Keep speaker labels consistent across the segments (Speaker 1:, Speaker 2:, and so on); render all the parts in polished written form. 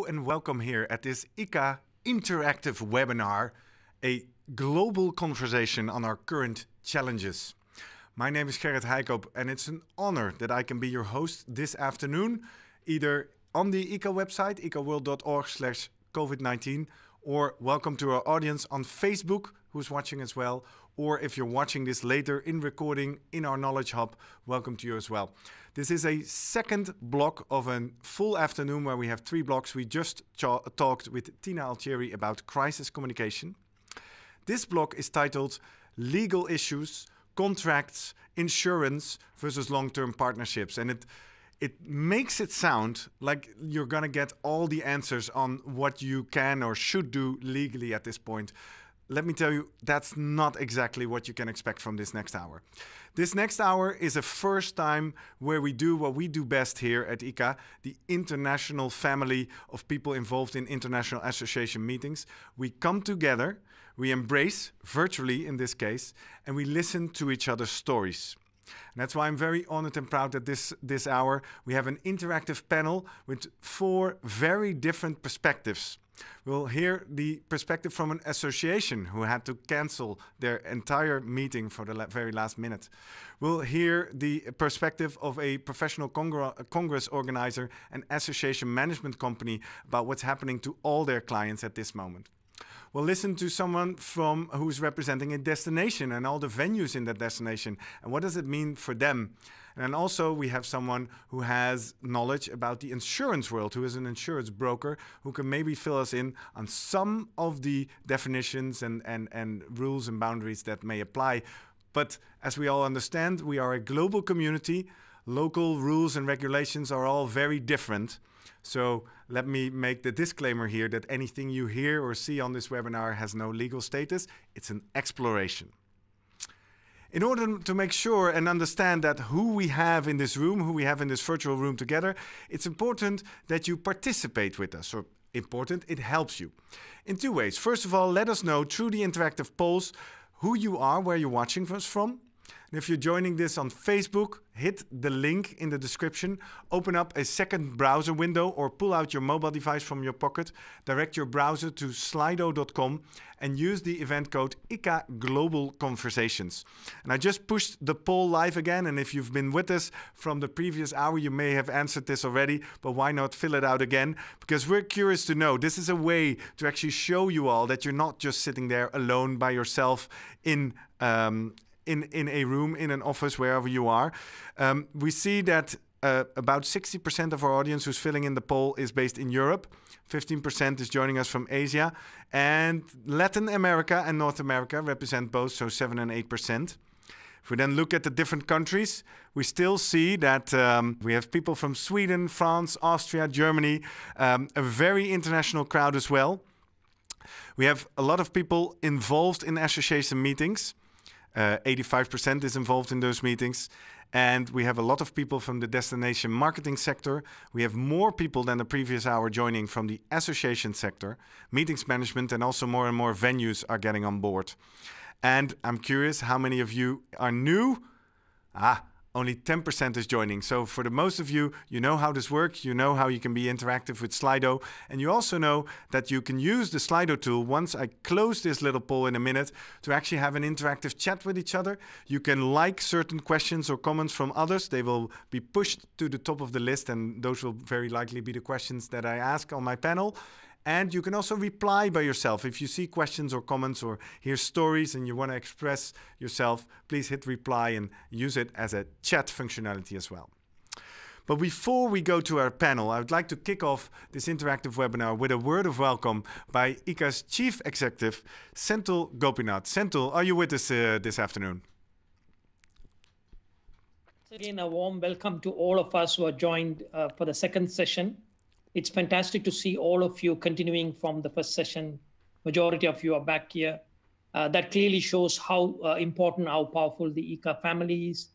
Speaker 1: Hello and welcome here at this ICA interactive webinar, a global conversation on our current challenges. My name is Gerrit Heikoop and it's an honor that I can be your host this afternoon, either on the ICA website, icaworld.org/COVID-19, or welcome to our audience on Facebook who's watching as well, or if you're watching this later in recording in our Knowledge Hub, welcome to you as well. This is a second block of a full afternoon where we have 3 blocks. We just talked with Tina Altieri about crisis communication. This block is titled Legal Issues, Contracts, Insurance versus Long-Term Partnerships. And it makes it sound like you're going to get all the answers on what you can or should do legally at this point. Let me tell you, that's not exactly what you can expect from this next hour. This next hour is a first time where we do what we do best here at ICA, the international family of people involved in international association meetings. We come together, we embrace, virtually in this case, and we listen to each other's stories. And that's why I'm very honored and proud that this hour we have an interactive panel with 4 very different perspectives. We'll hear the perspective from an association who had to cancel their entire meeting for the very last minute. We'll hear the perspective of a professional congress organizer and association management company about what's happening to all their clients at this moment. We'll listen to someone who's representing a destination and all the venues in that destination and what does it mean for them. And also we have someone who has knowledge about the insurance world, who is an insurance broker, who can maybe fill us in on some of the definitions and rules and boundaries that may apply. But as we all understand, we are a global community. Local rules and regulations are all very different. So let me make the disclaimer here that anything you hear or see on this webinar has no legal status. It's an exploration. In order to make sure and understand that who we have in this room, who we have in this virtual room together, it's important that you participate with us. Or important, it helps you. In 2 ways. First of all, let us know through the interactive polls who you are, where you're watching us from. And if you're joining this on Facebook, hit the link in the description, open up a second browser window or pull out your mobile device from your pocket, direct your browser to slido.com and use the event code ICA Global Conversations. And I just pushed the poll live again, and if you've been with us from the previous hour, you may have answered this already, but why not fill it out again? Because we're curious to know. This is a way to actually show you all that you're not just sitting there alone by yourself in a room, in an office, wherever you are. We see that about 60% of our audience who's filling in the poll is based in Europe. 15% is joining us from Asia. And Latin America and North America represent both, so 7 and 8%. If we then look at the different countries, we still see that we have people from Sweden, France, Austria, Germany, a very international crowd as well. We have a lot of people involved in association meetings. 85% is involved in those meetings. And we have a lot of people from the destination marketing sector. We have more people than the previous hour joining from the association sector, meetings management, and also more and more venues are getting on board. And I'm curious how many of you are new? Only 10% is joining. So for the most of you, you know how this works. You know how you can be interactive with Slido. And you also know that you can use the Slido tool once I close this little poll in a minute to actually have an interactive chat with each other. You can like certain questions or comments from others. They will be pushed to the top of the list, and those will very likely be the questions that I ask on my panel. And you can also reply by yourself. If you see questions or comments or hear stories and you want to express yourself, please hit reply and use it as a chat functionality as well. But before we go to our panel, I would like to kick off this interactive webinar with a word of welcome by ICA's Chief Executive, Senthil Gopinath. Senthil, are you with us this afternoon?
Speaker 2: Again, a warm welcome to all of us who are joined for the second session. It's fantastic to see all of you continuing from the first session. Majority of you are back here. That clearly shows how important, how powerful the ICA family is.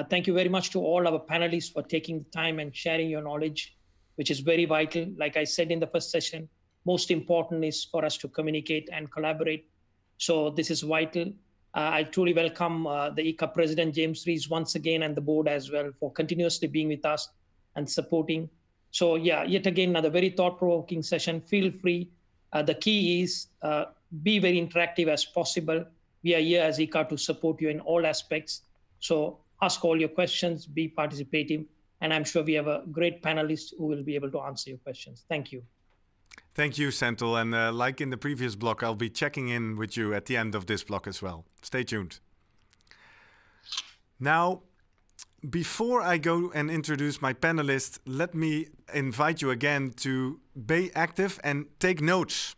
Speaker 2: Thank you very much to all our panelists for taking the time and sharing your knowledge, which is very vital. Like I said in the first session, most important is for us to communicate and collaborate. So this is vital. I truly welcome the ICA President, James Rees, once again, and the board as well for continuously being with us and supporting. So yeah, yet again, another very thought-provoking session. Feel free. The key is be very interactive as possible. We are here as ICA to support you in all aspects. So ask all your questions, be participative, and I'm sure we have a great panelist who will be able to answer your questions. Thank you.
Speaker 1: Thank you, Senthil. And like in the previous block, I'll be checking in with you at the end of this block as well. Stay tuned. Now, before I go and introduce my panelists, let me invite you again to be active and take notes.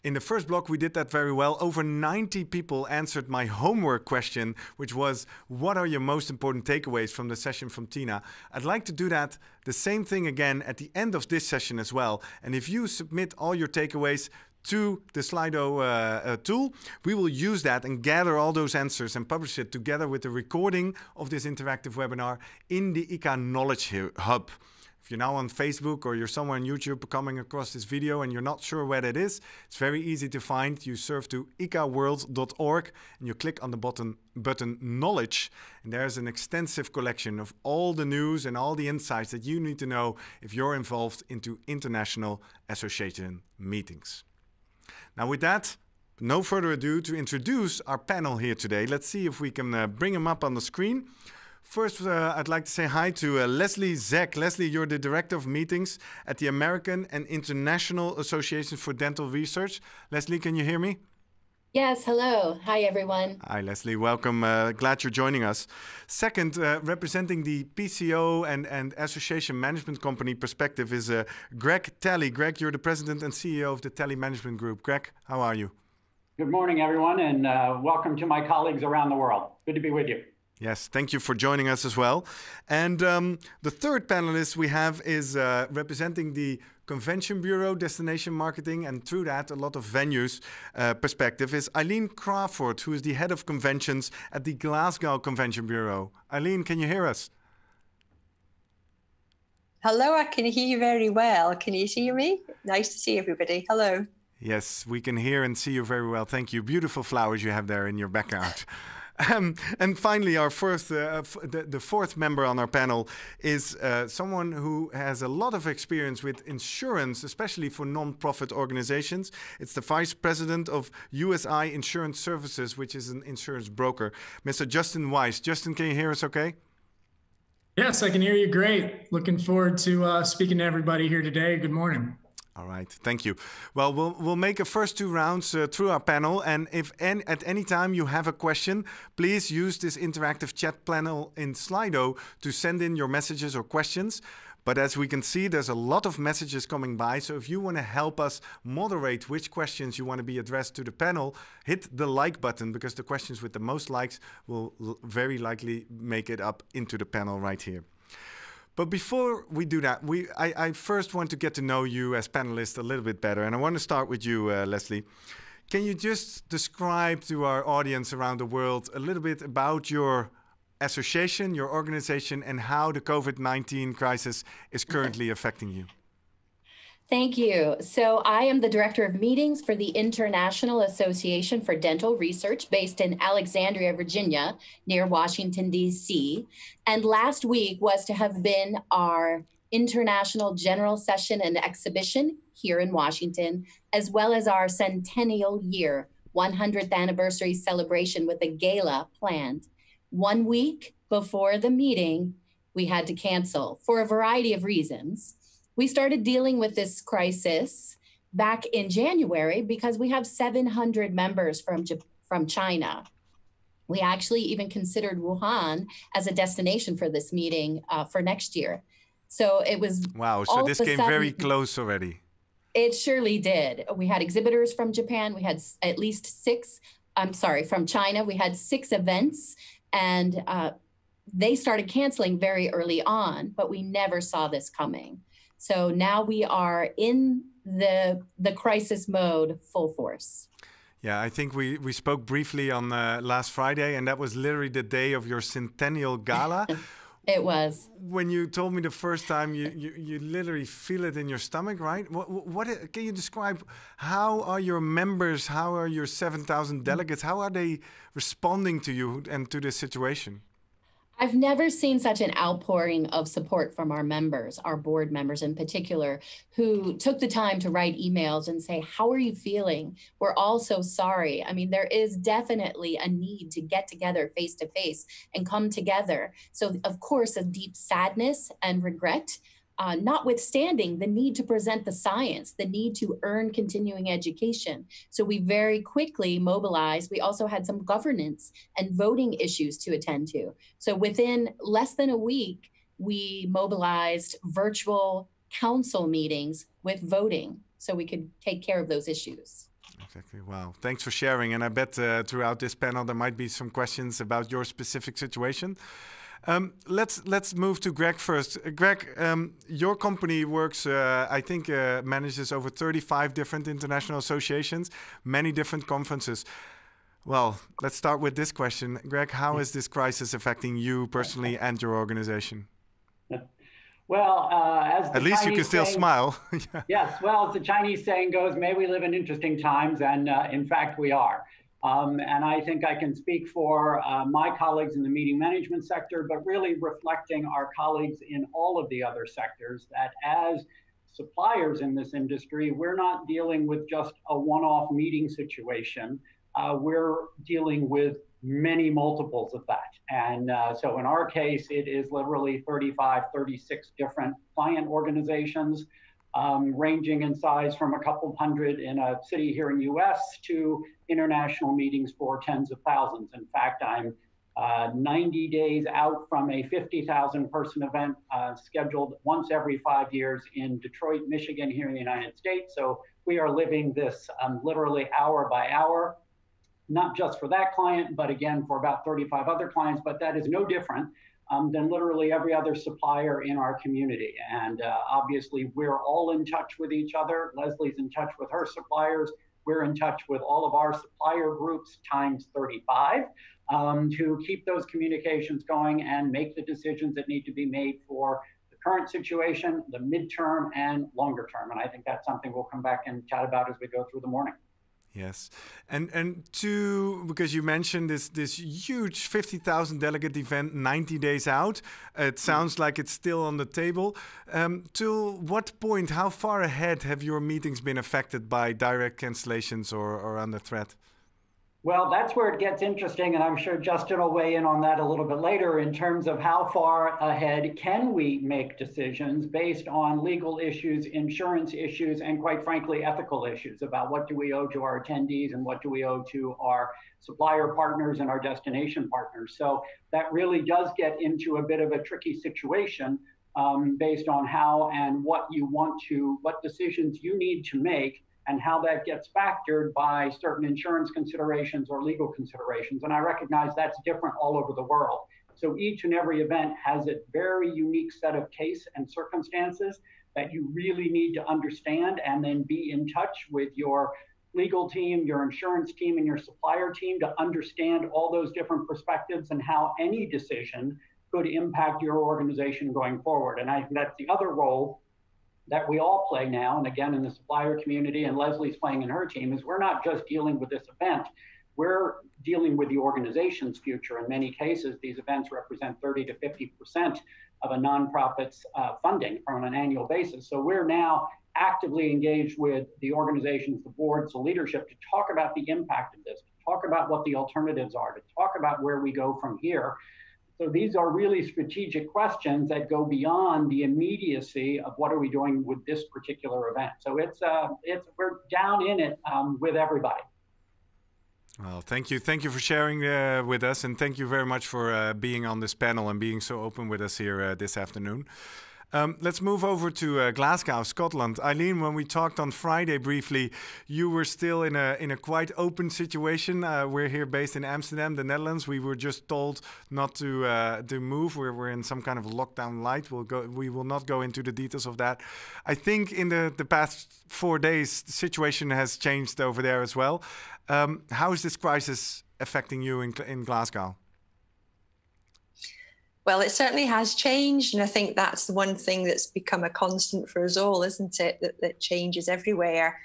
Speaker 1: In the first block, we did that very well. Over 90 people answered my homework question, which was, what are your most important takeaways from the session from Tina? I'd like to do that, the same thing again at the end of this session as well. And if you submit all your takeaways to the Slido tool, we will use that and gather all those answers and publish it together with the recording of this interactive webinar in the ICA Knowledge Hub. If you're now on Facebook or you're somewhere on YouTube coming across this video and you're not sure where that is, it's very easy to find. You surf to icaworld.org and you click on the button Knowledge, and there's an extensive collection of all the news and all the insights that you need to know if you're involved into international association meetings. Now with that, no further ado, to introduce our panel here today. Let's see if we can bring them up on the screen. First, I'd like to say hi to Leslie Zeck. Leslie, you're the Director of Meetings at the American and International Association for Dental Research. Leslie, can you hear me?
Speaker 3: Yes, hello. Hi, everyone.
Speaker 1: Hi, Leslie. Welcome. Glad you're joining us. Second, representing the PCO and Association Management Company perspective is Greg Talley. Greg, you're the President and CEO of the Talley Management Group. Greg, how are you?
Speaker 4: Good morning, everyone, and welcome to my colleagues around the world. Good to be with you.
Speaker 1: Yes, thank you for joining us as well. And the third panelist we have is representing the Convention Bureau, Destination Marketing, and through that, a lot of venues perspective is Eileen Crawford, who is the Head of Conventions at the Glasgow Convention Bureau. Eileen, can you hear us?
Speaker 5: Hello, I can hear you very well. Can you hear me? Nice to see everybody. Hello.
Speaker 1: Yes, we can hear and see you very well. Thank you. Beautiful flowers you have there in your background. And finally, our the fourth member on our panel is someone who has a lot of experience with insurance, especially for non-profit organizations. It's the Vice President of USI Insurance Services, which is an insurance broker, Mr. Justin Weiss. Justin, can you hear us okay?
Speaker 6: Yes, I can hear you great. Looking forward to speaking to everybody here today. Good morning.
Speaker 1: All right, thank you. Well, we'll make a first two rounds through our panel, and if at any time you have a question, please use this interactive chat panel in Slido to send in your messages or questions. But as we can see, there's a lot of messages coming by, so if you want to help us moderate which questions you want to be addressed to the panel, hit the like button, because the questions with the most likes will very likely make it up into the panel right here. But before we do that, I first want to get to know you as panelists a little bit better. And I want to start with you, Leslie. Can you just describe to our audience around the world a little bit about your association, your organization, and how the COVID-19 crisis is currently affecting you?
Speaker 3: Thank you. So I am the Director of Meetings for the International Association for Dental Research based in Alexandria, Virginia, near Washington, D.C. And last week was to have been our International General Session and Exhibition here in Washington, as well as our centennial year, 100th anniversary celebration with a gala planned. 1 week before the meeting, we had to cancel for a variety of reasons. We started dealing with this crisis back in January because we have 700 members from China. We actually even considered Wuhan as a destination for this meeting for next year. So it was
Speaker 1: wow. So this came very close already.
Speaker 3: It surely did. We had exhibitors from Japan. We had at least from China. We had 6 events, and they started canceling very early on, but we never saw this coming. So now we are in the crisis mode full force.
Speaker 1: Yeah, I think we spoke briefly on last Friday, and that was literally the day of your centennial gala.
Speaker 3: It was.
Speaker 1: When you told me the first time, you literally feel it in your stomach, right? What can you describe? How are your members? How are your 7,000 delegates? How are they responding to you and to this situation?
Speaker 3: I've never seen such an outpouring of support from our members, our board members in particular, who took the time to write emails and say, how are you feeling? We're all so sorry. I mean, there is definitely a need to get together face to face and come together. So of course, a deep sadness and regret, notwithstanding the need to present the science, the need to earn continuing education. So we very quickly mobilized. We also had some governance and voting issues to attend to. So within less than a week, we mobilized virtual council meetings with voting so we could take care of those issues.
Speaker 1: Exactly. Wow. Thanks for sharing. And I bet throughout this panel, there might be some questions about your specific situation. Let's move to Greg first. Greg, your company works, I think, manages over 35 different international associations, many different conferences. Well, let's start with this question. Greg, how is this crisis affecting you personally and your organization?
Speaker 4: Well, as the
Speaker 1: at least
Speaker 4: Chinese
Speaker 1: you can still
Speaker 4: saying,
Speaker 1: smile.
Speaker 4: Yes, well, as the Chinese saying goes, may we live in interesting times, and in fact, we are. And I think I can speak for my colleagues in the meeting management sector, but really reflecting our colleagues in all of the other sectors, that as suppliers in this industry, we're not dealing with just a one-off meeting situation. We're dealing with many multiples of that. And so in our case, it is literally 35, 36 different client organizations, ranging in size from a couple hundred in a city here in the US to international meetings for tens of thousands. In fact, I'm 90 days out from a 50,000 person event scheduled once every 5 years in Detroit, Michigan, here in the United States. So we are living this literally hour by hour, not just for that client, but again, for about 35 other clients. But that is no different than literally every other supplier in our community. And obviously, we're all in touch with each other. Leslie's in touch with her suppliers. We're in touch with all of our supplier groups times 35 to keep those communications going and make the decisions that need to be made for the current situation, the midterm, and longer term. And I think that's something we'll come back and chat about as we go through the morning.
Speaker 1: Yes, and because you mentioned this huge 50,000 delegate event 90 days out, it sounds like it's still on the table. To what point, how far ahead have your meetings been affected by direct cancellations or under threat?
Speaker 4: Well, that's where it gets interesting, and I'm sure Justin will weigh in on that a little bit later in terms of how far ahead can we make decisions based on legal issues, insurance issues, and quite frankly, ethical issues about what do we owe to our attendees and what do we owe to our supplier partners and our destination partners. So that really does get into a bit of a tricky situation based on how and what decisions you need to make and how that gets factored by certain insurance considerations or legal considerations. And I recognize that's different all over the world. So each and every event has a very unique set of case and circumstances that you really need to understand and then be in touch with your legal team, your insurance team, and your supplier team to understand all those different perspectives and how any decision could impact your organization going forward. And I think that's the other role that we all play now, and again, in the supplier community, and Leslie's playing in her team, is we're not just dealing with this event, we're dealing with the organization's future. In many cases, these events represent 30 to 50% of a nonprofit's funding on an annual basis. So we're now actively engaged with the organizations, the boards, the leadership to talk about the impact of this, to talk about what the alternatives are, to talk about where we go from here. So these are really strategic questions that go beyond the immediacy of what are we doing with this particular event. So we're down in it with everybody.
Speaker 1: Well, thank you for sharing with us, and thank you very much for being on this panel and being so open with us here this afternoon. Let's move over to Glasgow, Scotland. Eileen, when we talked on Friday briefly, you were still in a quite open situation. We're here based in Amsterdam, the Netherlands. We were just told not to move. We're in some kind of lockdown light. We will not go into the details of that. I think in the past 4 days, the situation has changed over there as well. How is this crisis affecting you in Glasgow?
Speaker 5: Well, it certainly has changed. And I think that's the one thing that's become a constant for us all, isn't it? That change is everywhere.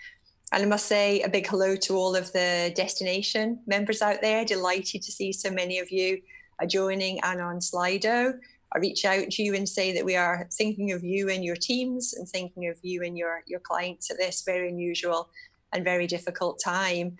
Speaker 5: And I must say a big hello to all of the destination members out there. Delighted to see so many of you joining and on Slido. I reach out to you and say that we are thinking of you and your teams and thinking of you and your clients at this very unusual and very difficult time.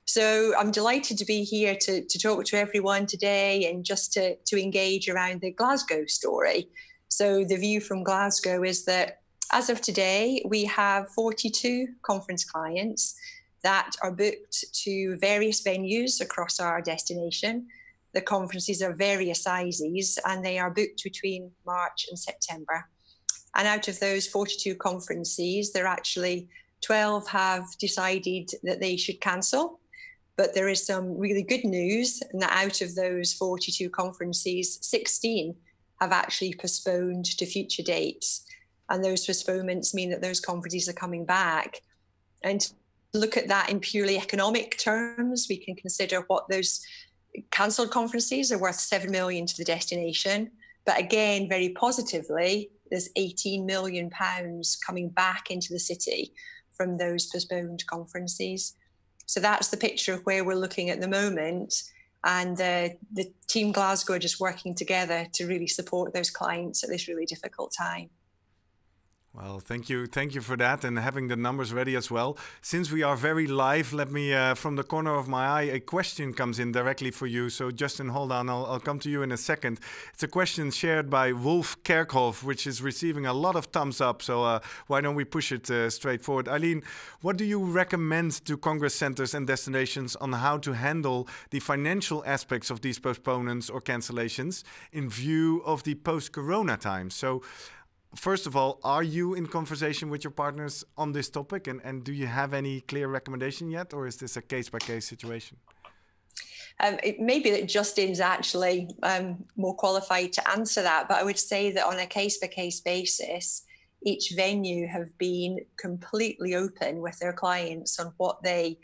Speaker 5: So I'm delighted to be here to talk to everyone today and just to engage around the Glasgow story. So the view from Glasgow is that as of today, we have 42 conference clients that are booked to various venues across our destination. The conferences are various sizes and they are booked between March and September. And out of those 42 conferences, there are actually 12 have decided that they should cancel. But there is some really good news in that out of those 42 conferences, 16 have actually postponed to future dates. And those postponements mean that those conferences are coming back. And to look at that in purely economic terms, we can consider what those cancelled conferences are worth 7 million to the destination. But again, very positively, there's 18 million pounds coming back into the city from those postponed conferences. So that's the picture of where we're looking at the moment. And the Team Glasgow are just working together to really support those clients at this really difficult time.
Speaker 1: Well, thank you for that and having the numbers ready as well. Since we are very live, let me, from the corner of my eye, a question comes in directly for you. So Justin, hold on, I'll come to you in a second. It's a question shared by Wolf Kerkhoff, which is receiving a lot of thumbs up. So why don't we push it straight forward? Eileen, what do you recommend to Congress centers and destinations on how to handle the financial aspects of these postponements or cancellations in view of the post-corona times? So first of all, are you in conversation with your partners on this topic? And do you have any clear recommendation yet? Or is this a case-by-case situation?
Speaker 5: It may be that Justin's actually more qualified to answer that. But I would say that on a case-by-case basis, each venue have been completely open with their clients on what they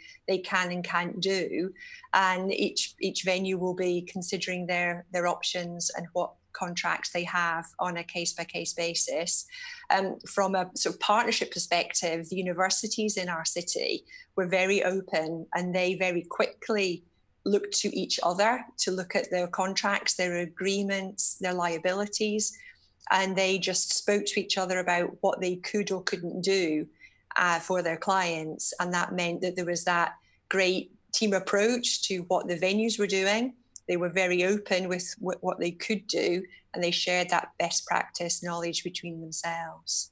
Speaker 5: can and can't do. And each venue will be considering their options and what contracts they have on a case-by-case basis. From a sort of partnership perspective, the universities in our city were very open and they very quickly looked to each other to look at their contracts, their agreements, their liabilities, and they just spoke to each other about what they could or couldn't do for their clients. And that meant that there was that great team approach to what the venues were doing. They were very open with what they could do, and they shared that best practice knowledge between themselves.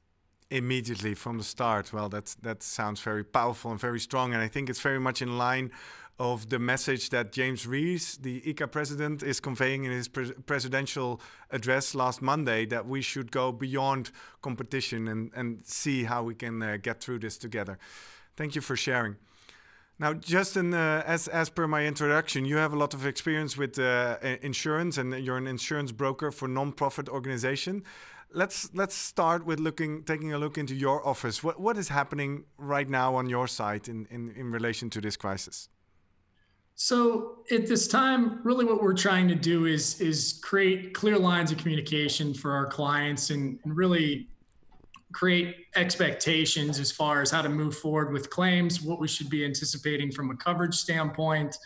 Speaker 1: Immediately from the start. Well, that sounds very powerful and very strong. And I think it's very much in line of the message that James Rees, the ICA president, is conveying in his presidential address last Monday, that we should go beyond competition and see how we can get through this together. Thank you for sharing. Now, Justin, as per my introduction, you have a lot of experience with insurance, and you're an insurance broker for non-profit organization. Let's start with taking a look into your office. What is happening right now on your side in relation to this crisis?
Speaker 6: So at this time, really what we're trying to do is create clear lines of communication for our clients and really create expectations as far as how to move forward with claims, what we should be anticipating from a coverage standpoint,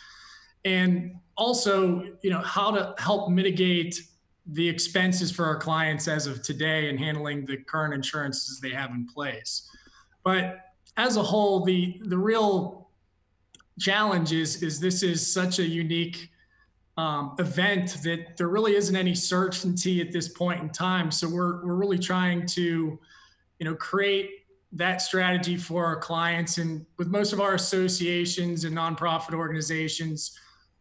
Speaker 6: and also, how to help mitigate the expenses for our clients as of today and handling the current insurances they have in place. But as a whole, the real challenge is this is such a unique event that there really isn't any certainty at this point in time. So we're really trying to create that strategy for our clients. And with most of our associations and nonprofit organizations,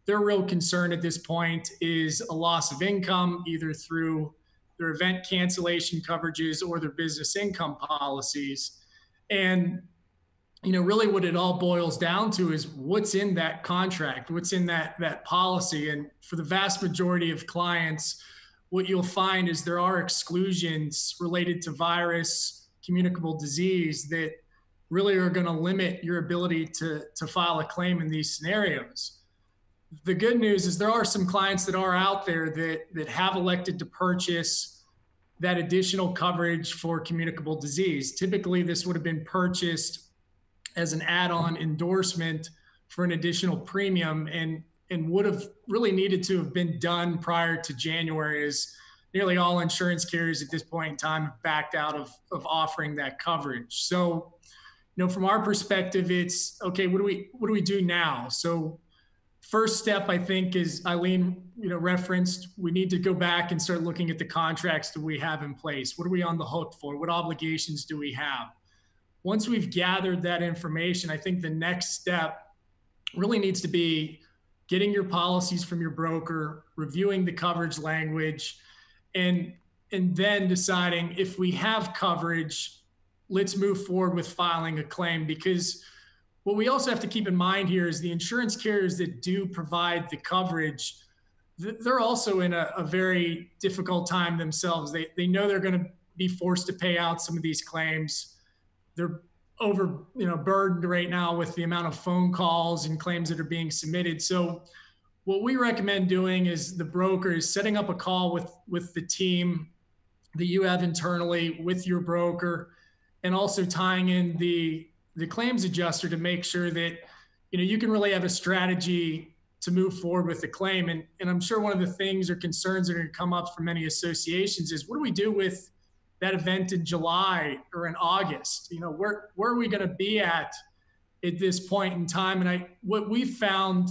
Speaker 6: their real concern at this point is a loss of income, either through their event cancellation coverages or their business income policies. And really what it all boils down to is what's in that contract, what's in that policy. And for the vast majority of clients, what you'll find is there are exclusions related to virus, communicable disease that really are going to limit your ability to file a claim in these scenarios. The good news is there are some clients that are out there that have elected to purchase that additional coverage for communicable disease. Typically, this would have been purchased as an add-on endorsement for an additional premium. And and would have really needed to have been done prior to January, as nearly all insurance carriers at this point in time have backed out of offering that coverage. So, from our perspective, it's okay, what do we do now? So first step, I think, is Eileen, referenced, we need to go back and start looking at the contracts that we have in place. What are we on the hook for? What obligations do we have? Once we've gathered that information, I think the next step really needs to be getting your policies from your broker, reviewing the coverage language, and then deciding if we have coverage, let's move forward with filing a claim. Because what we also have to keep in mind here is the insurance carriers that do provide the coverage, they're also in a very difficult time themselves. They know they're going to be forced to pay out some of these claims. They're burdened right now with the amount of phone calls and claims that are being submitted. So what we recommend doing is the broker is setting up a call with the team that you have internally with your broker, and also tying in the claims adjuster to make sure that you can really have a strategy to move forward with the claim. And I'm sure one of the things or concerns that are going to come up for many associations is, what do we do with that event in July or in August? Where are we going to be at this point in time? And what we've found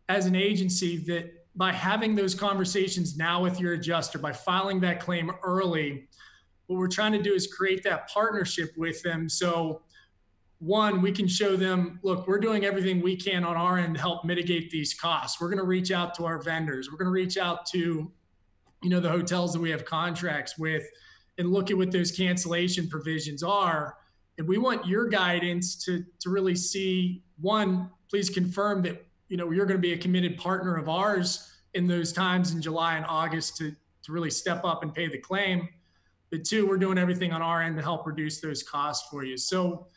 Speaker 6: as an agency, that by having those conversations now with your adjuster, by filing that claim early, what we're trying to do is create that partnership with them. So one, we can show them, look, we're doing everything we can on our end to help mitigate these costs. We're going to reach out to our vendors. We're going to reach out to, the hotels that we have contracts with, and look at what those cancellation provisions are. And we want your guidance to really see, one, please confirm that, you're going to be a committed partner of ours in those times in July and August to really step up and pay the claim. But two, we're doing everything on our end to help reduce those costs for you. So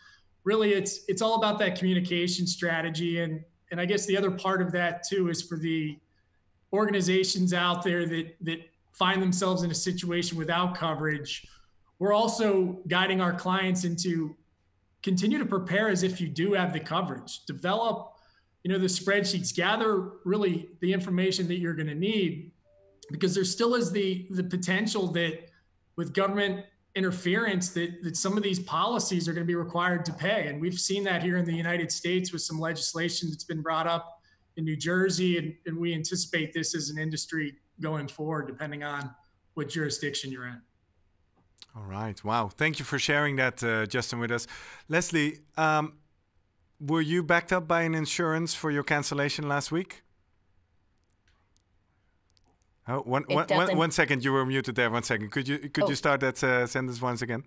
Speaker 6: really, it's all about that communication strategy. And I guess the other part of that too is for the organizations out there that find themselves in a situation without coverage, we're also guiding our clients into continue to prepare as if you do have the coverage. Develop, the spreadsheets, gather really the information that you're going to need, because there still is the potential that with government interference that some of these policies are going to be required to pay. And we've seen that here in the United States with some legislation that's been brought up in New Jersey. And we anticipate this as an industry going forward, depending on what jurisdiction you're in.
Speaker 1: All right. Wow. Thank you for sharing that, Justin, with us. Leslie, were you backed up by an insurance for your cancellation last week? Oh, one second. You were muted there. 1 second. Could you start that sentence once again?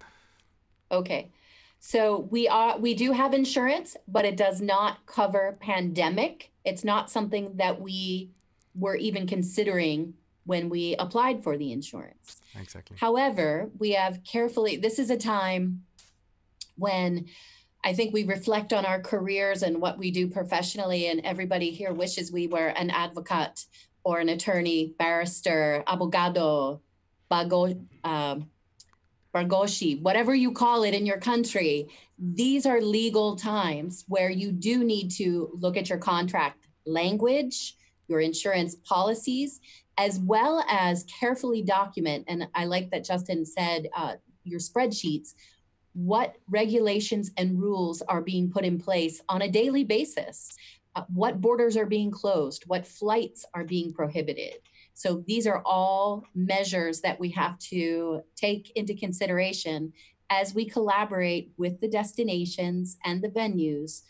Speaker 3: Okay. So we do have insurance, but it does not cover pandemic. It's not something that we were even considering when we applied for the insurance.
Speaker 1: Exactly.
Speaker 3: However, we have this is a time when I think we reflect on our careers and what we do professionally, and everybody here wishes we were an advocate or an attorney, barrister, abogado, bargoshi, whatever you call it in your country. These are legal times where you do need to look at your contract language, your insurance policies, as well as carefully document, and I like that Justin said, your spreadsheets, what regulations and rules are being put in place on a daily basis, what borders are being closed, what flights are being prohibited. So these are all measures that we have to take into consideration as we collaborate with the destinations and the venues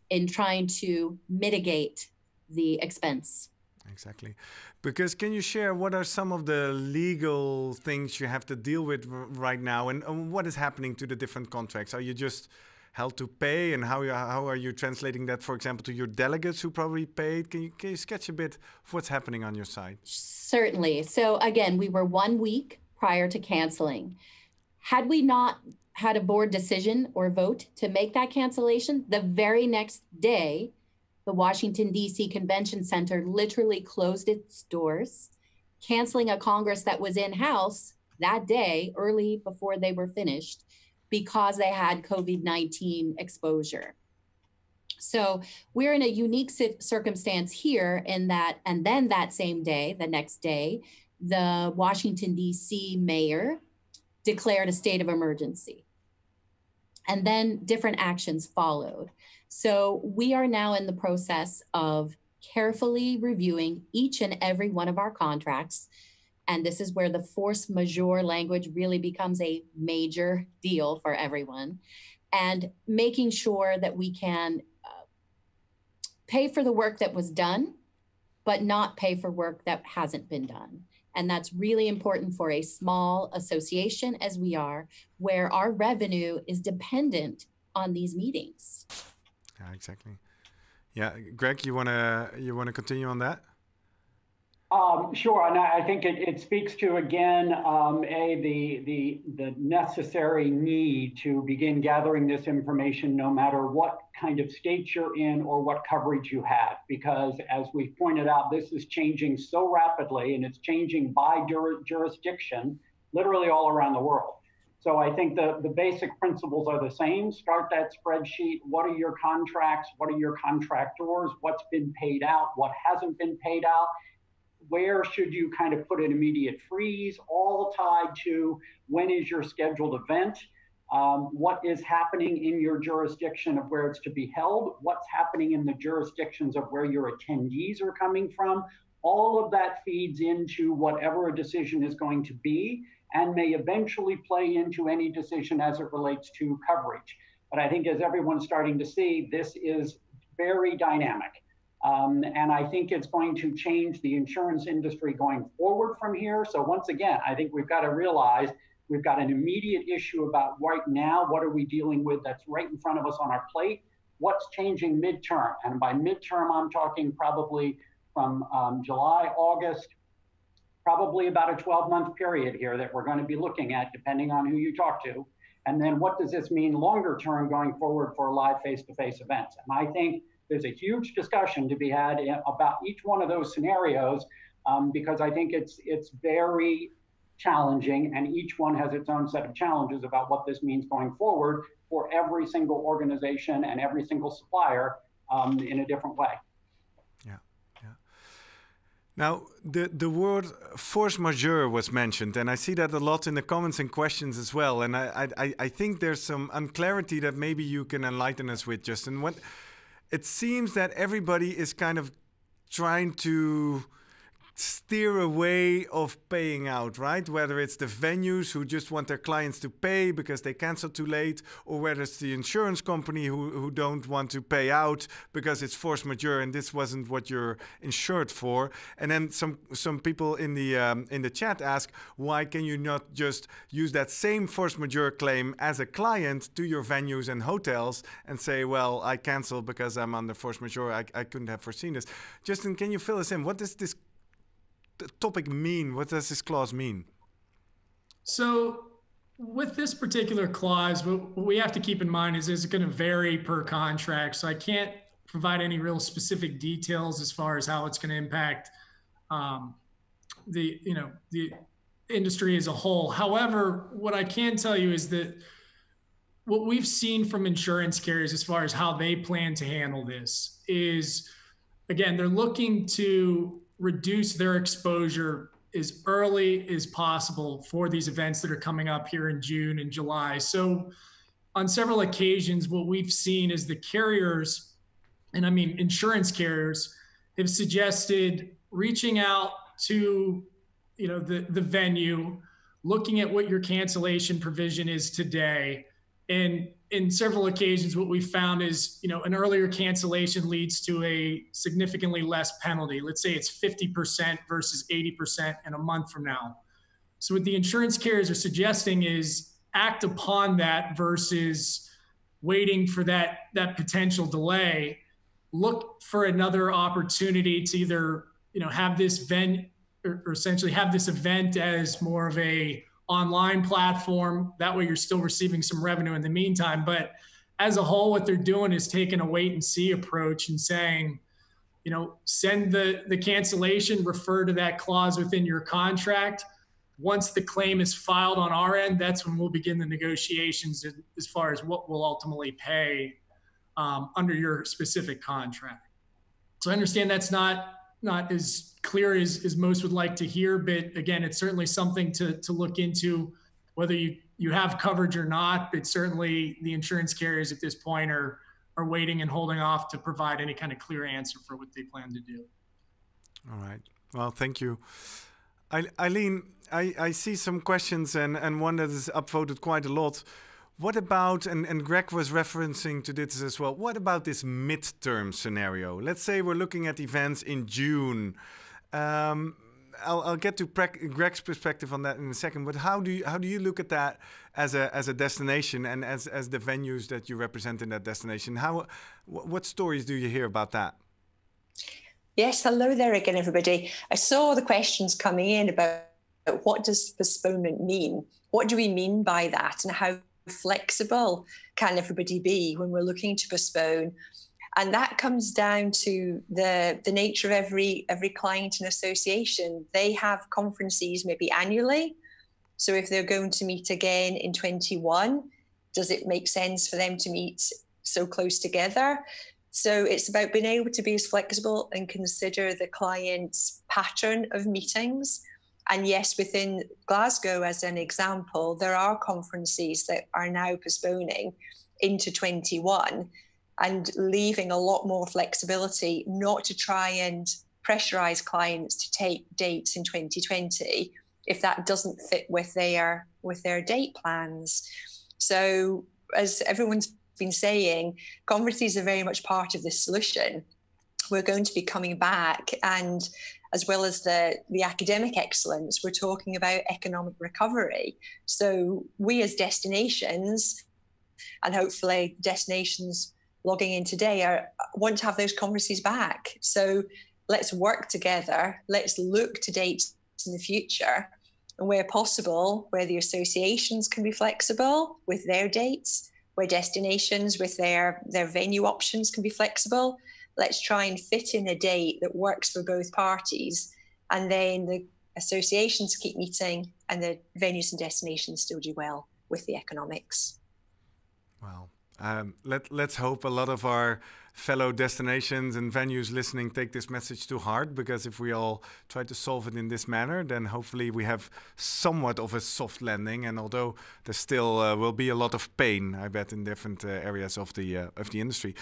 Speaker 3: in trying to mitigate the expense.
Speaker 1: Exactly. Because can you share what are some of the legal things you have to deal with right now, and what is happening to the different contracts? Are you just held to pay, and how are you translating that, for example, to your delegates who probably paid? Can you sketch a bit of what's happening on your side?
Speaker 3: Certainly. So again, we were 1 week prior to canceling. Had we not had a board decision or vote to make that cancellation, the very next day, the Washington, D.C. Convention Center literally closed its doors, canceling a Congress that was in-house that day, early before they were finished, because they had COVID-19 exposure. So we're in a unique circumstance here in that, and then that same day, the next day, the Washington, D.C. mayor declared a state of emergency. And then different actions followed. So we are now in the process of carefully reviewing each and every one of our contracts. And this is where the force majeure language really becomes a major deal for everyone. And making sure that we can pay for the work that was done, but not pay for work that hasn't been done. And that's really important for a small association as we are, where our revenue is dependent on these meetings.
Speaker 1: Yeah, exactly. Yeah, Greg, you wanna continue on that?
Speaker 4: Sure, and I think it speaks to, again, the necessary need to begin gathering this information no matter what kind of state you're in or what coverage you have, because as we pointed out, this is changing so rapidly, and it's changing by jurisdiction, literally all around the world. So I think the basic principles are the same. Start that spreadsheet. What are your contracts? What are your contractors? What's been paid out? What hasn't been paid out? Where should you kind of put an immediate freeze, all tied to when is your scheduled event, what is happening in your jurisdiction of where it's to be held, what's happening in the jurisdictions of where your attendees are coming from. All of that feeds into whatever a decision is going to be and may eventually play into any decision as it relates to coverage. But I think as everyone's starting to see, this is very dynamic. And I think it's going to change the insurance industry going forward from here. So once again, I think we've got to realize we've got an immediate issue about right now, what are we dealing with that's right in front of us on our plate? What's changing midterm? And by midterm, I'm talking probably from July, August, probably about a 12-month period here that we're going to be looking at, depending on who you talk to. And then what does this mean longer term going forward for live face-to-face events? And I think there's a huge discussion to be had about each one of those scenarios because I think it's very challenging, and each one has its own set of challenges about what this means going forward for every single organization and every single supplier in a different way.
Speaker 1: Yeah, yeah. Now, the word force majeure was mentioned, and I see that a lot in the comments and questions as well. And I think there's some unclarity that maybe you can enlighten us with, Justin. It seems that everybody is kind of trying to steer away of paying out, right? Whether it's the venues who just want their clients to pay because they cancel too late, or whether it's the insurance company who don't want to pay out because it's force majeure and this wasn't what you're insured for. And then some people in the chat ask, why can you not just use that same force majeure claim as a client to your venues and hotels and say, well, I canceled because I'm under force majeure. I couldn't have foreseen this. Justin, can you fill us in? What does this topic mean? What does this clause mean?
Speaker 6: So with this particular clause, what we have to keep in mind is it's going to vary per contract. So I can't provide any real specific details as far as how it's going to impact the industry as a whole. However, what I can tell you is that what we've seen from insurance carriers as far as how they plan to handle this is, again, they're looking to reduce their exposure as early as possible for these events that are coming up here in June and July. So on several occasions, what we've seen is the carriers, and I mean insurance carriers, have suggested reaching out to the venue, looking at what your cancellation provision is today. And in several occasions, what we found is, an earlier cancellation leads to a significantly less penalty. Let's say it's 50% versus 80% in a month from now. So what the insurance carriers are suggesting is act upon that versus waiting for that potential delay. Look for another opportunity to either, have this event or essentially have this event as more of a online platform. That way you're still receiving some revenue in the meantime. But as a whole, what they're doing is taking a wait and see approach and saying, send the cancellation, refer to that clause within your contract. Once the claim is filed on our end, that's when we'll begin the negotiations as far as what we'll ultimately pay under your specific contract. So I understand that's not as clear as most would like to hear, but again, it's certainly something to look into, whether you have coverage or not. But certainly the insurance carriers at this point are waiting and holding off to provide any kind of clear answer for what they plan to do.
Speaker 1: All right. Well, thank you. Eileen, I see some questions and one that is upvoted quite a lot. What about, and Greg was referencing to this as well, what about this midterm scenario? Let's say we're looking at events in June. I'll get to Greg's perspective on that in a second, but how do you look at that as a destination and as the venues that you represent in that destination? What stories do you hear about that?
Speaker 5: Yes, hello there again, everybody. I saw the questions coming in about what does postponement mean? What do we mean by that, and how flexible can everybody be when we're looking to postpone? And that comes down to the nature of every client and association. They have conferences maybe annually. So if they're going to meet again in 21, does it make sense for them to meet so close together? So it's about being able to be as flexible and consider the client's pattern of meetings. And yes, within Glasgow, as an example, there are conferences that are now postponing into 21 and leaving a lot more flexibility, not to try and pressurize clients to take dates in 2020 if that doesn't fit with their date plans. So as everyone's been saying, conferences are very much part of the solution. We're going to be coming back, and as well as the academic excellence, we're talking about economic recovery. So we as destinations, and hopefully destinations logging in today, want to have those conferences back. So let's work together. Let's look to dates in the future, and where possible, where the associations can be flexible with their dates, where destinations with their venue options can be flexible, let's try and fit in a date that works for both parties. And then the associations keep meeting and the venues and destinations still do well with the economics.
Speaker 1: Well, let's hope a lot of our fellow destinations and venues listening take this message to heart, because if we all try to solve it in this manner, then hopefully we have somewhat of a soft landing. And although there still will be a lot of pain, I bet, in different areas of the industry.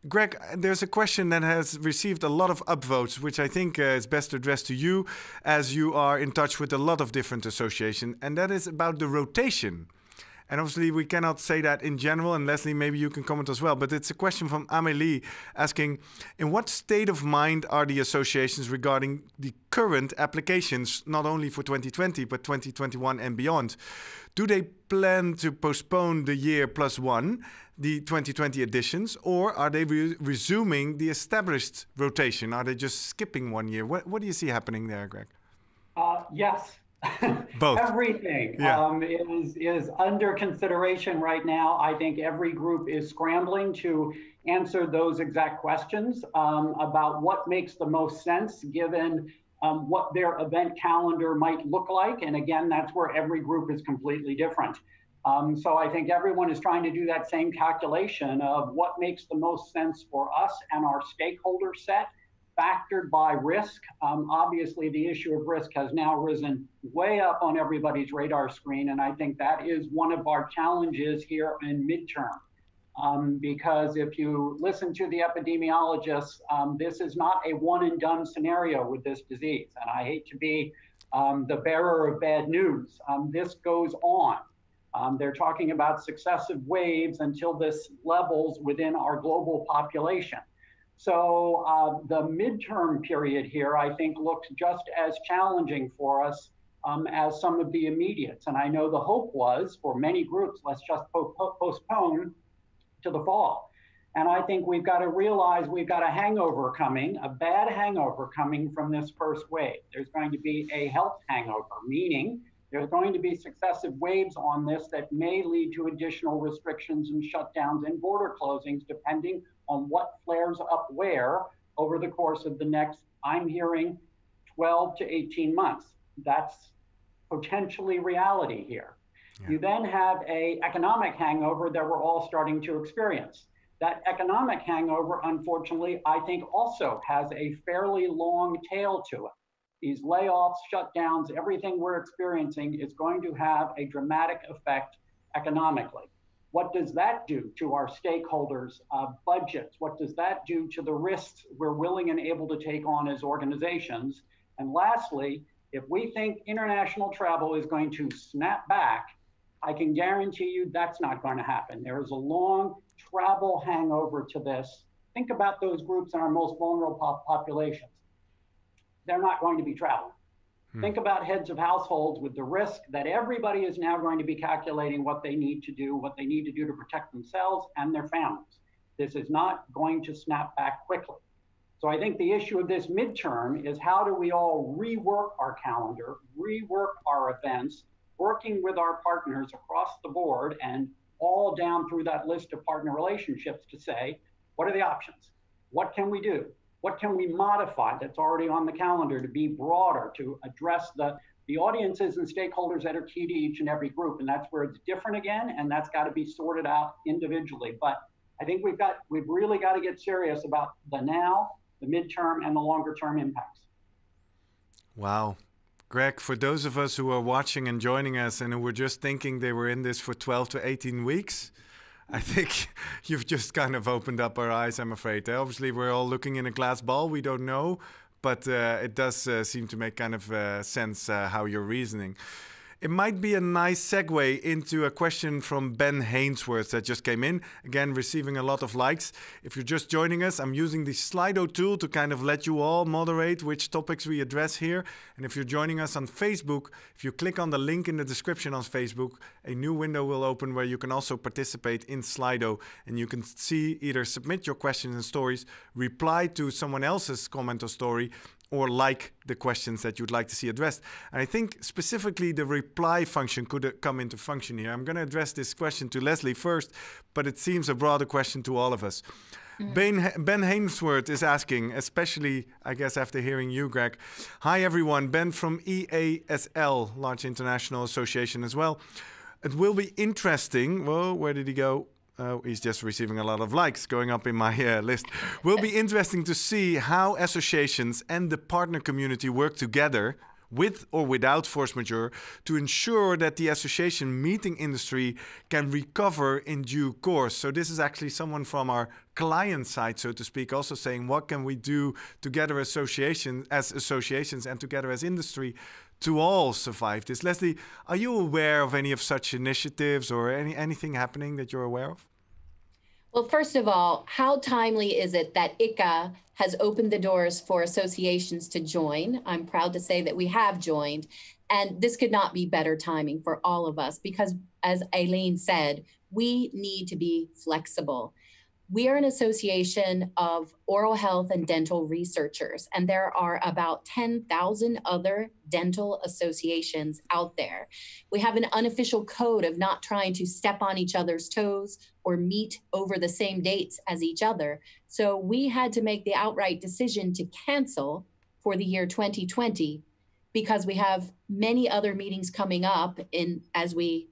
Speaker 1: Greg, there's a question that has received a lot of upvotes, which I think is best addressed to you, as you are in touch with a lot of different associations, and that is about the rotation. And obviously we cannot say that in general, and Leslie, maybe you can comment as well, but it's a question from Amélie asking, in what state of mind are the associations regarding the current applications, not only for 2020, but 2021 and beyond? Do they plan to postpone the year +1, the 2020 editions, or are they resuming the established rotation? Are they just skipping 1 year? What do you see happening there, Greg?
Speaker 4: Yes.
Speaker 1: Both.
Speaker 4: Everything is under consideration right now. I think every group is scrambling to answer those exact questions about what makes the most sense given what their event calendar might look like. And again, that's where every group is completely different. So I think everyone is trying to do that same calculation of what makes the most sense for us and our stakeholder set, factored by risk. Obviously, the issue of risk has now risen way up on everybody's radar screen, and I think that is one of our challenges here in midterm. Because if you listen to the epidemiologists, this is not a one and done scenario with this disease. And I hate to be the bearer of bad news. This goes on. They're talking about successive waves until this levels within our global population. So the midterm period here, I think, looks just as challenging for us as some of the immediates. And I know the hope was for many groups, let's just postpone to the fall. And I think we've got to realize we've got a hangover coming, a bad hangover coming from this first wave. There's going to be a health hangover, meaning there's going to be successive waves on this that may lead to additional restrictions and shutdowns and border closings, depending on what flares up where over the course of the next, I'm hearing, 12 to 18 months. That's potentially reality here. Yeah. You then have an economic hangover that we're all starting to experience. That economic hangover, unfortunately, I think also has a fairly long tail to it. These layoffs, shutdowns, everything we're experiencing is going to have a dramatic effect economically. What does that do to our stakeholders' budgets? What does that do to the risks we're willing and able to take on as organizations? And lastly, if we think international travel is going to snap back, I can guarantee you that's not going to happen. There is a long travel hangover to this. Think about those groups in our most vulnerable populations. They're not going to be traveling. Think about heads of households with the risk that everybody is now going to be calculating what they need to do to protect themselves and their families. This is not going to snap back quickly. So I think the issue of this midterm is how do we all rework our calendar, rework our events, working with our partners across the board and all down through that list of partner relationships to say, what are the options? What can we do? What can we modify that's already on the calendar to be broader, to address the audiences and stakeholders that are key to each and every group? And that's where it's different again, and that's got to be sorted out individually. But I think we've really got to get serious about the now, the midterm, and the longer term impacts.
Speaker 1: Wow. Greg, for those of us who are watching and joining us and who were just thinking they were in this for 12 to 18 weeks, I think you've just kind of opened up our eyes, I'm afraid. Obviously, we're all looking in a glass ball. We don't know, but it does seem to make kind of sense how you're reasoning. It might be a nice segue into a question from Ben Hainsworth that just came in. Again, receiving a lot of likes. If you're just joining us, I'm using the Slido tool to kind of let you all moderate which topics we address here. And if you're joining us on Facebook, if you click on the link in the description on Facebook, a new window will open where you can also participate in Slido. And you can see either submit your questions and stories, reply to someone else's comment or story, or like the questions that you'd like to see addressed. And I think specifically the reply function could come into function here. I'm going to address this question to Leslie first, but it seems a broader question to all of us. Ben Hainsworth is asking, especially, I guess, after hearing you, Greg. Hi, everyone. Ben from EASL, Large International Association as well. It will be interesting. Whoa, where did he go? He's just receiving a lot of likes going up in my list. Will be interesting to see how associations and the partner community work together with or without force majeure to ensure that the association meeting industry can recover in due course. So this is actually someone from our client side, so to speak, also saying what can we do together as associations and together as industry to all survive this. Leslie, are you aware of any of such initiatives or anything happening that you're aware of?
Speaker 3: Well, first of all, how timely is it that ICA has opened the doors for associations to join? I'm proud to say that we have joined, and this could not be better timing for all of us because, as Aileen said, we need to be flexible. We are an association of oral health and dental researchers, and there are about 10,000 other dental associations out there. We have an unofficial code of not trying to step on each other's toes or meet over the same dates as each other. So we had to make the outright decision to cancel for the year 2020 because we have many other meetings coming up as we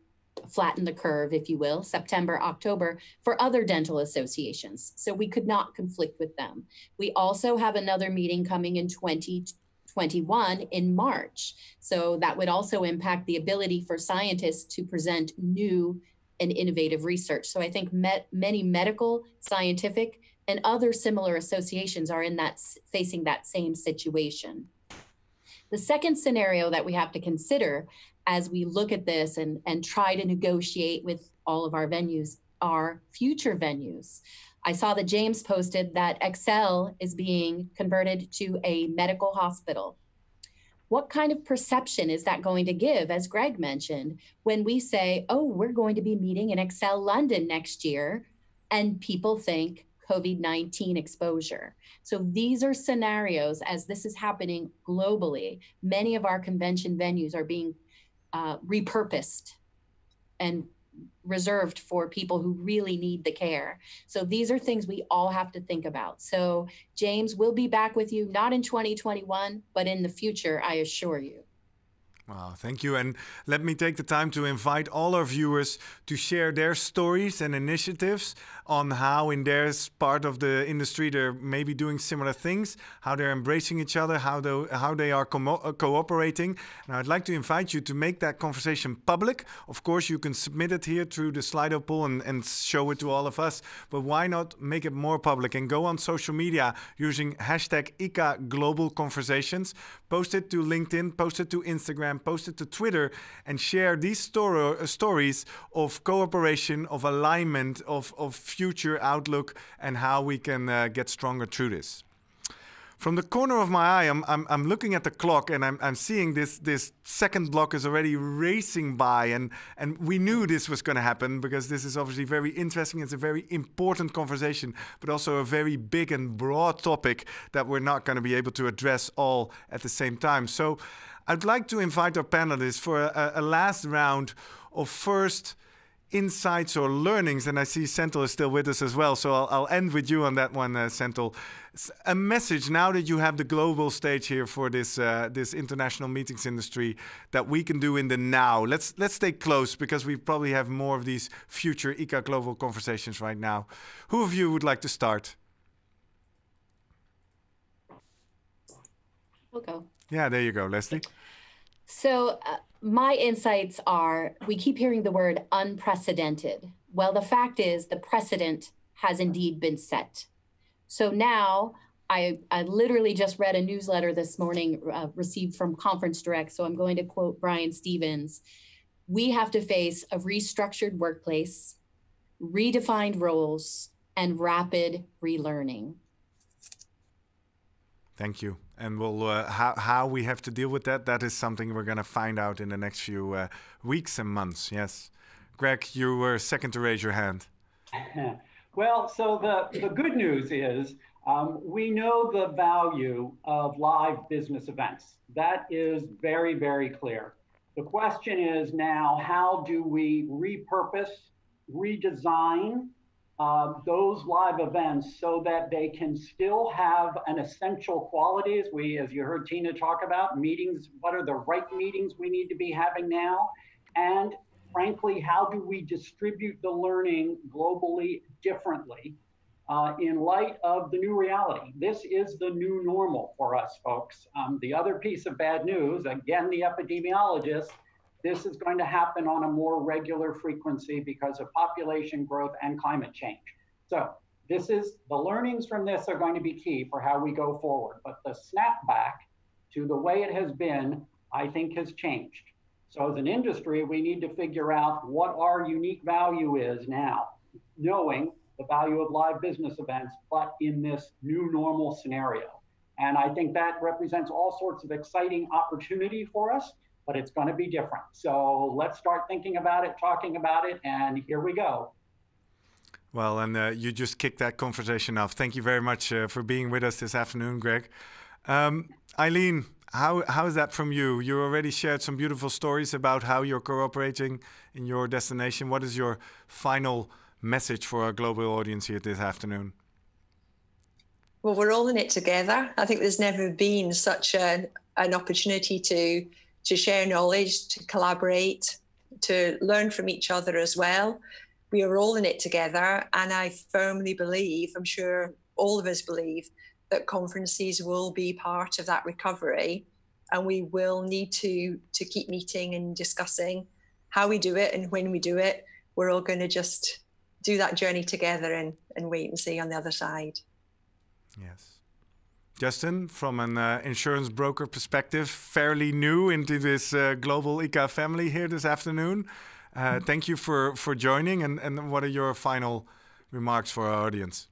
Speaker 3: flatten the curve, if you will, September, October, for other dental associations. So we could not conflict with them. We also have another meeting coming in 2021 in March. So that would also impact the ability for scientists to present new and innovative research. So I think many medical, scientific, and other similar associations are facing that same situation. The second scenario that we have to consider as we look at this and try to negotiate with all of our venues are future venues. I saw that James posted that Excel is being converted to a medical hospital. What kind of perception is that going to give, as Greg mentioned, when we say, oh, we're going to be meeting in Excel London next year, and people think COVID-19 exposure. So these are scenarios as this is happening globally. Many of our convention venues are being repurposed and reserved for people who really need the care. So these are things we all have to think about. So James, we'll be back with you, not in 2021, but in the future, I assure you.
Speaker 1: Wow, thank you. And let me take the time to invite all our viewers to share their stories and initiatives on how in their part of the industry they're maybe doing similar things, how they're embracing each other, how they are cooperating. And I'd like to invite you to make that conversation public. Of course, you can submit it here through the Slido poll and show it to all of us. But why not make it more public and go on social media using hashtag ICA Global Conversations. Post it to LinkedIn, post it to Instagram, post it to Twitter, and share these stories of cooperation, of alignment, of future outlook, and how we can get stronger through this. From the corner of my eye, I'm looking at the clock, and I'm seeing this second block is already racing by, and we knew this was going to happen because this is obviously very interesting. It's a very important conversation, but also a very big and broad topic that we're not going to be able to address all at the same time. So I'd like to invite our panelists for a last round of first insights or learnings, and I see Senthil is still with us as well, so I'll end with you on that one, Senthil. A message now that you have the global stage here for this international meetings industry that we can do in the now. Let's stay close because we probably have more of these future ICA global conversations right now. Who of you would like to start?
Speaker 3: We'll go.
Speaker 1: Yeah, there you go, Leslie.
Speaker 3: So my insights are, we keep hearing the word unprecedented. Well, the fact is the precedent has indeed been set. So now I literally just read a newsletter this morning received from Conference Direct. So I'm going to quote Brian Stevens. We have to face a restructured workplace, redefined roles, and rapid relearning.
Speaker 1: Thank you. And we'll how we have to deal with that is something we're going to find out in the next few weeks and months. Yes. Greg, you were second to raise your hand.
Speaker 4: Well, so the good news is we know the value of live business events. That is very, very clear. The question is now, how do we repurpose, redesign those live events so that they can still have an essential qualities? As you heard Tina talk about, meetings, what are the right meetings we need to be having now? And frankly, how do we distribute the learning globally differently in light of the new reality? This is the new normal for us, folks. The other piece of bad news, again, the epidemiologist, this is going to happen on a more regular frequency because of population growth and climate change. So the learnings from this are going to be key for how we go forward. But the snapback to the way it has been, I think, has changed. So as an industry, we need to figure out what our unique value is now, knowing the value of live business events, but in this new normal scenario. And I think that represents all sorts of exciting opportunity for us, but it's going to be different. So let's start thinking about it, talking about it, and here we go.
Speaker 1: Well, and you just kicked that conversation off. Thank you very much for being with us this afternoon, Greg. Eileen, how is that from you? You already shared some beautiful stories about how you're cooperating in your destination. What is your final message for our global audience here this afternoon?
Speaker 5: Well, we're all in it together. I think there's never been such an opportunity to share knowledge, to collaborate, to learn from each other as well. We are all in it together, and I firmly believe, I'm sure all of us believe, that conferences will be part of that recovery, and we will need to keep meeting and discussing how we do it, and when we do it, we're all going to just do that journey together and wait and see on the other side.
Speaker 1: Yes. Justin, from an insurance broker perspective, fairly new into this global ICA family here this afternoon. Thank you for joining, and what are your final remarks for our audience?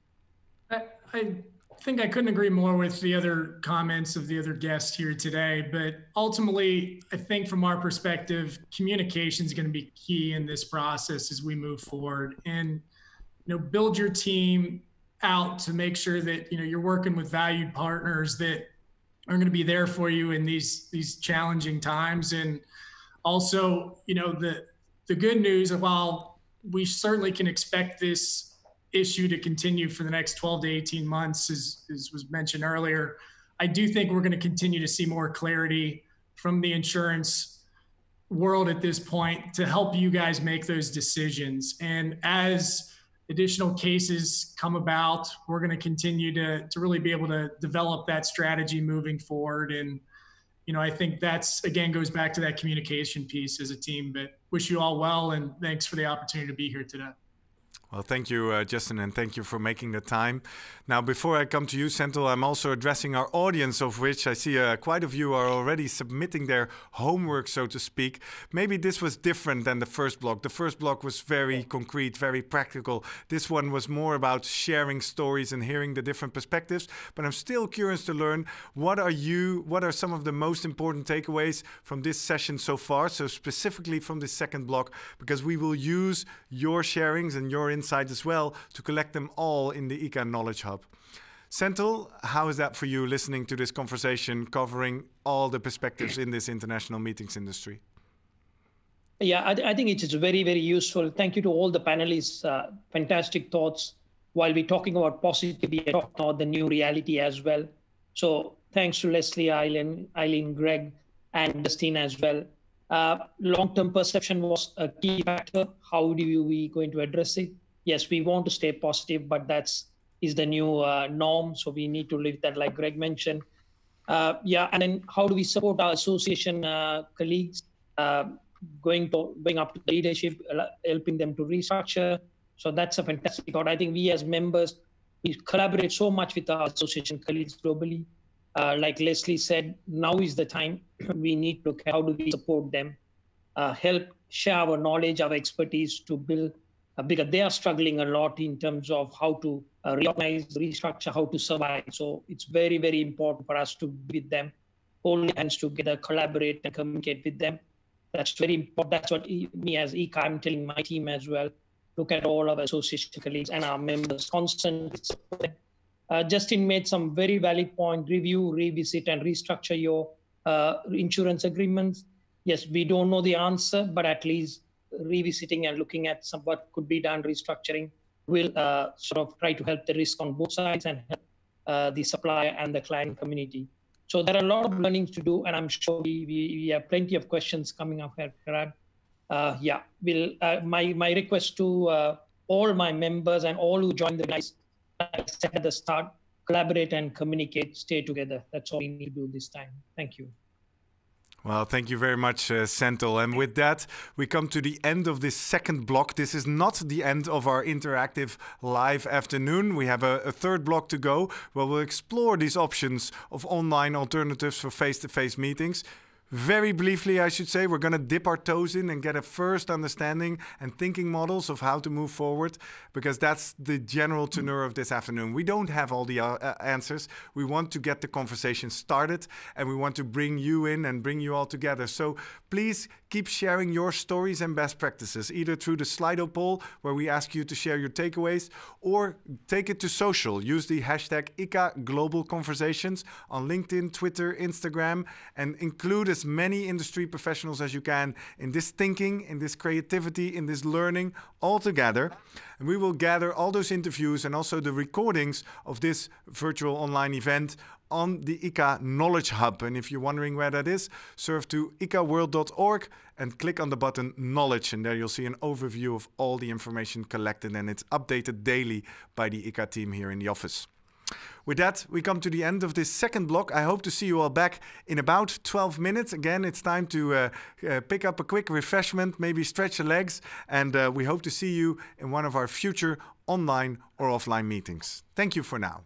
Speaker 6: I think I couldn't agree more with the other comments of the other guests here today, but ultimately, I think from our perspective, communication is going to be key in this process as we move forward. And build your team out to make sure that you're working with valued partners that are going to be there for you in these challenging times. And also, the good news, while we certainly can expect this issue to continue for the next 12 to 18 months, as was mentioned earlier, I do think we're going to continue to see more clarity from the insurance world at this point to help you guys make those decisions. And as additional cases come about, we're going to continue to really be able to develop that strategy moving forward. And, you know, I think that's, again, goes back to that communication piece as a team. But wish you all well, and thanks for the opportunity to be here today.
Speaker 1: Well, thank you, Justin, and thank you for making the time. Now, before I come to you, Senthil, I'm also addressing our audience, of which I see quite a few are already submitting their homework, so to speak. Maybe this was different than the first block. The first block was very concrete, very practical. This one was more about sharing stories and hearing the different perspectives. But I'm still curious to learn, what are some of the most important takeaways from this session so far? So specifically from this second block, because we will use your sharings and your insight as well to collect them all in the ICA Knowledge Hub. Senthil, how is that for you, listening to this conversation covering all the perspectives in this international meetings industry?
Speaker 2: Yeah, I think it is very, very useful. Thank you to all the panelists. Fantastic thoughts. While we're talking about positivity, we talk about the new reality as well. So thanks to Leslie, Eileen, Greg, and Justine as well. Long-term perception was a key factor. How we going to address it? Yes, we want to stay positive, but is the new norm. So we need to live that, like Greg mentioned. And then how do we support our association colleagues, going up to leadership, helping them to restructure. So that's a fantastic thought. I think we as members, we collaborate so much with our association colleagues globally. Like Leslie said, now is the time. We need to look at how do we support them, help share our knowledge, our expertise to build, because they are struggling a lot in terms of how to reorganize, restructure, how to survive. So it's very, very important for us to be with them, hold hands together, collaborate and communicate with them. That's very important. That's what me as ICA, I'm telling my team as well. Look at all our association colleagues and our members, constantly support them. Justin made some very valid point: review, revisit, and restructure your insurance agreements. Yes, we don't know the answer, but at least revisiting and looking at what could be done, restructuring, will sort of try to help the risk on both sides and help the supplier and the client community. So there are a lot of learnings to do, and I'm sure we have plenty of questions coming up here, Parag. My request to all my members and all who joined the guys, like I said at the start, collaborate and communicate, stay together. That's all we need to do this time. Thank you.
Speaker 1: Well, thank you very much, Senthil. And with that, we come to the end of this second block. This is not the end of our interactive live afternoon. We have a third block to go, where we'll explore these options of online alternatives for face-to-face meetings. Very briefly, I should say, we're going to dip our toes in and get a first understanding and thinking models of how to move forward, because that's the general tenor of this afternoon. We don't have all the answers. We want to get the conversation started, and we want to bring you in and bring you all together. So please keep sharing your stories and best practices, either through the Slido poll, where we ask you to share your takeaways, or take it to social. Use the hashtag ICA Global Conversations on LinkedIn, Twitter, Instagram, and include as many industry professionals as you can in this thinking, in this creativity, in this learning all together. And we will gather all those interviews and also the recordings of this virtual online event on the ICA Knowledge Hub. And if you're wondering where that is, surf to icaworld.org and click on the button Knowledge. And there you'll see an overview of all the information collected, and it's updated daily by the ICA team here in the office. With that, we come to the end of this second block. I hope to see you all back in about 12 minutes. Again, it's time to pick up a quick refreshment, maybe stretch the legs, and we hope to see you in one of our future online or offline meetings. Thank you for now.